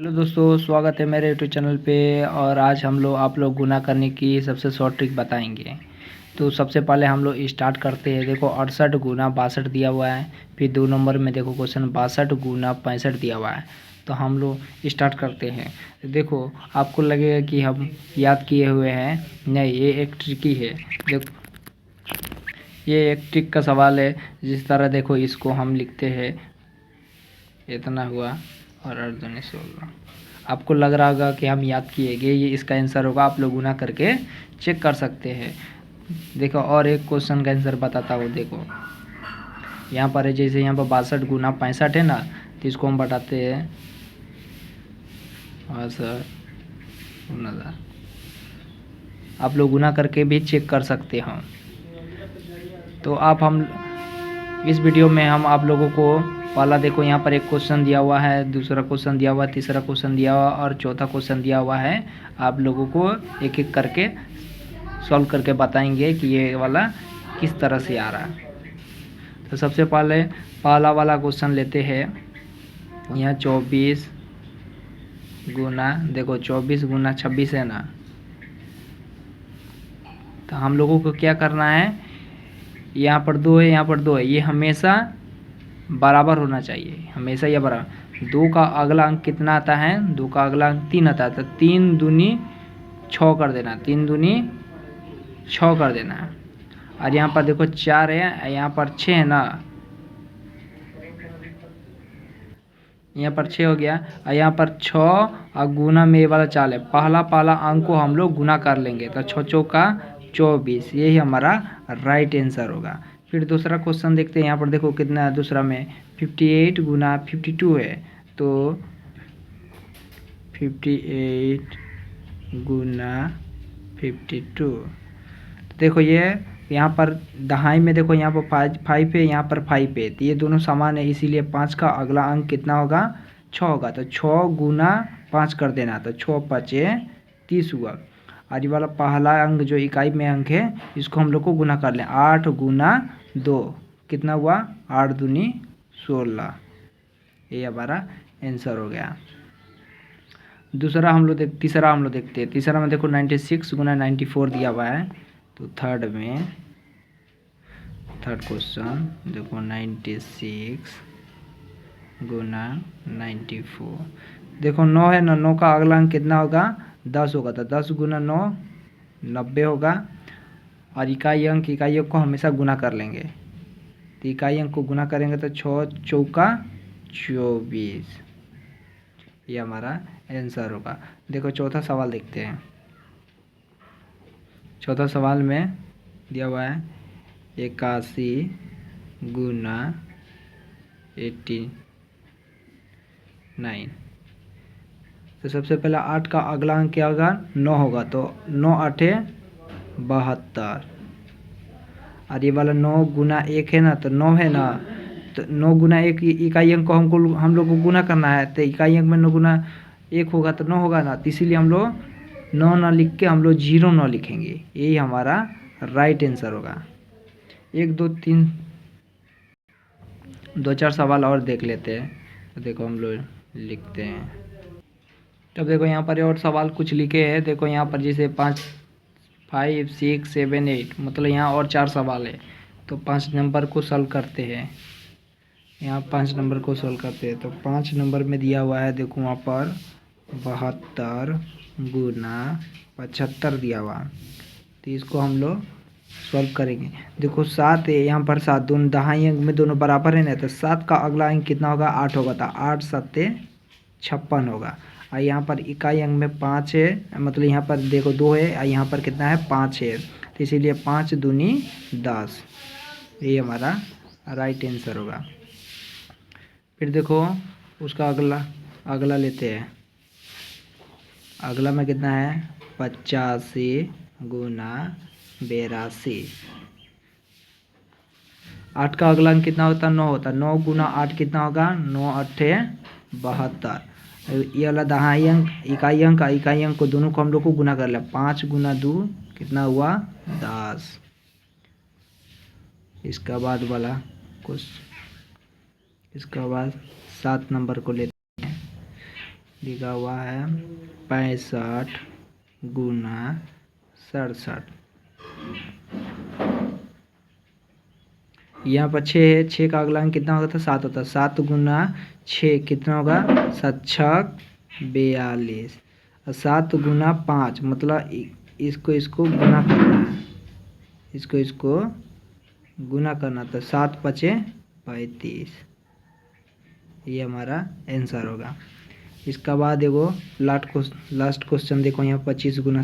Hello दोस्तों, स्वागत है मेरे यूट्यूब चैनल पे। और आज हम लोग आप लोग गुना करने की सबसे शॉर्ट ट्रिक बताएंगे। तो सबसे पहले हम लोग स्टार्ट करते हैं। देखो 68 गुना 62 दिया हुआ है। फिर 2 नंबर में देखो क्वेश्चन 62 गुना 65 दिया हुआ है। तो हम लोग स्टार्ट करते हैं। देखो आपको लगेगा कि हम याद किए हुए हैं, नहीं, ये एक ट्रिकी है। देखो ये एक ट्रिक का सवाल है। जिस तरह देखो इसको हम लिखते हैं, इतना हुआ और 8 दूनी 16। आपको लग रहा होगा कि हम याद किएंगे, ये इसका आंसर होगा। आप लोग गुना करके चेक कर सकते हैं। देखो और एक क्वेश्चन का आंसर बताता हूँ। देखो यहाँ पर है, जैसे यहाँ पर 62 गुना 65 है ना, तो इसको हम बताते हैं 62 गुना। आप लोग गुना करके भी चेक कर सकते हैं। तो हम इस वीडियो में हम आप लोगों को पहला देखो यहाँ पर एक क्वेश्चन दिया हुआ है, दूसरा क्वेश्चन दिया हुआ है, तीसरा क्वेश्चन दिया हुआ और चौथा क्वेश्चन दिया हुआ है। आप लोगों को एक एक करके सॉल्व करके बताएंगे कि ये वाला किस तरह से आ रहा है। तो सबसे पहले पहला वाला क्वेश्चन लेते हैं। यहाँ 24 गुना, देखो 24 गुना 26 है ना। तो हम लोगों को क्या करना है, यहाँ पर 2 है, यहाँ पर 2 है, ये हमेशा बराबर होना चाहिए, हमेशा ये बराबर। 2 का अगला अंक कितना आता है, 2 का अगला अंक 3 आता है। तो 3 दूनी 6 कर देना, 3 दूनी 6 कर देना। और यहाँ पर देखो 4 है, यहाँ पर 6 है ना, यहाँ पर 6 हो गया। और यहाँ पर 6 और गुना में ये वाला 4 है। पहला अंक को हम लोग गुना कर लेंगे, तो 6 चौका 24, यही हमारा राइट आंसर होगा। फिर दूसरा क्वेश्चन देखते हैं। यहाँ पर देखो कितना है, दूसरा में 58 गुना 52 है। तो 58 गुना 52, देखो ये यहाँ पर दहाई में देखो यहाँ पर 5 है, यहाँ पर 5 है, तो ये दोनों समान है, इसीलिए 5 का अगला अंक कितना होगा, 6 होगा। तो 6 गुना 5 कर देना, तो 6 5 30 हुआ। और ये वाला पहला अंक जो इकाई में अंक है, इसको हम लोग को गुना कर लें। 8 गुना 2 कितना हुआ, 8 दूनी 16, ये हमारा आंसर हो गया। तीसरा हम लोग देखते हैं। तीसरा में देखो 96 गुना 94 दिया हुआ है। तो थर्ड क्वेश्चन देखो 96 गुना 94, देखो 9 है ना, 9 का अगला अंक कितना होगा, 10 होगा। तो 10 गुना 9 90 होगा। और इकाई अंक को हमेशा गुना कर लेंगे। तो इकाई अंक को गुना करेंगे तो 6 चौका 24, ये हमारा आंसर होगा। देखो चौथा सवाल देखते हैं। चौथा सवाल में दिया हुआ है 81 गुना 89। तो सबसे पहला 8 का अगला अंक क्या होगा, 9 होगा। तो 9 8 72। और ये वाला 9 गुना 1 है ना, तो 9 है ना, तो 9 गुना 1 इकाई अंक को हम लोग को गुना करना है। तो इकाई अंक में 9 गुना 1 होगा तो 9 होगा ना, तो इसीलिए हम लोग 9 ना लिख के हम लोग 0 9 लिखेंगे, यही हमारा राइट आंसर होगा। 1 2 3 2 4 सवाल और देख लेते हैं। तो देखो हम लोग लिखते हैं। तब देखो यहाँ पर और सवाल कुछ लिखे हैं। देखो यहाँ पर जैसे 5 5 6 7 8, मतलब यहाँ और 4 सवाल है। तो 5 नंबर को सॉल्व करते हैं। यहाँ 5 नंबर को सॉल्व करते हैं। तो 5 नंबर में दिया हुआ है, देखो वहाँ पर 72 गुना 75 दिया हुआ। तो इसको हम लोग सॉल्व करेंगे। देखो 7 है, यहाँ पर 7, दोनों दहाई अंक में दोनों बराबर है ना, तो 7 का अगला अंक कितना होगा, 8 होगा। तो 8 7 56 होगा। और यहाँ पर इकाई अंक में 5 है, मतलब यहाँ पर देखो 2 है और यहाँ पर कितना है, 5 है। तो इसीलिए 5 दूनी 10, ये हमारा राइट आंसर होगा। फिर देखो उसका अगला लेते हैं। अगला में कितना है, 85 गुना 82। 8 का अगला अंक कितना होता है, 9 होता है। 9 गुना 8 कितना होगा, 9 8 72। ये वाला दहाई अंक इकाई अंक को दोनों को हम लोग को गुना कर लिया। 5 गुना 2 कितना हुआ, 10। इसका बाद वाला कुछ, इसका बाद 7 नंबर को लेते हैं। लिखा हुआ है 65 गुना 67। यहाँ पर 6 है, 6 का अगला अंक कितना होता था 7 होता है। 7 गुना 6 कितना होगा 7 छक 42 और 7 गुना 5 मतलब इसको गुना करना है, इसको गुना करना था। 7 पचे 35, ये हमारा आंसर होगा। इसका बाद देखो लास्ट क्वेश्चन देखो यहाँ 25 गुना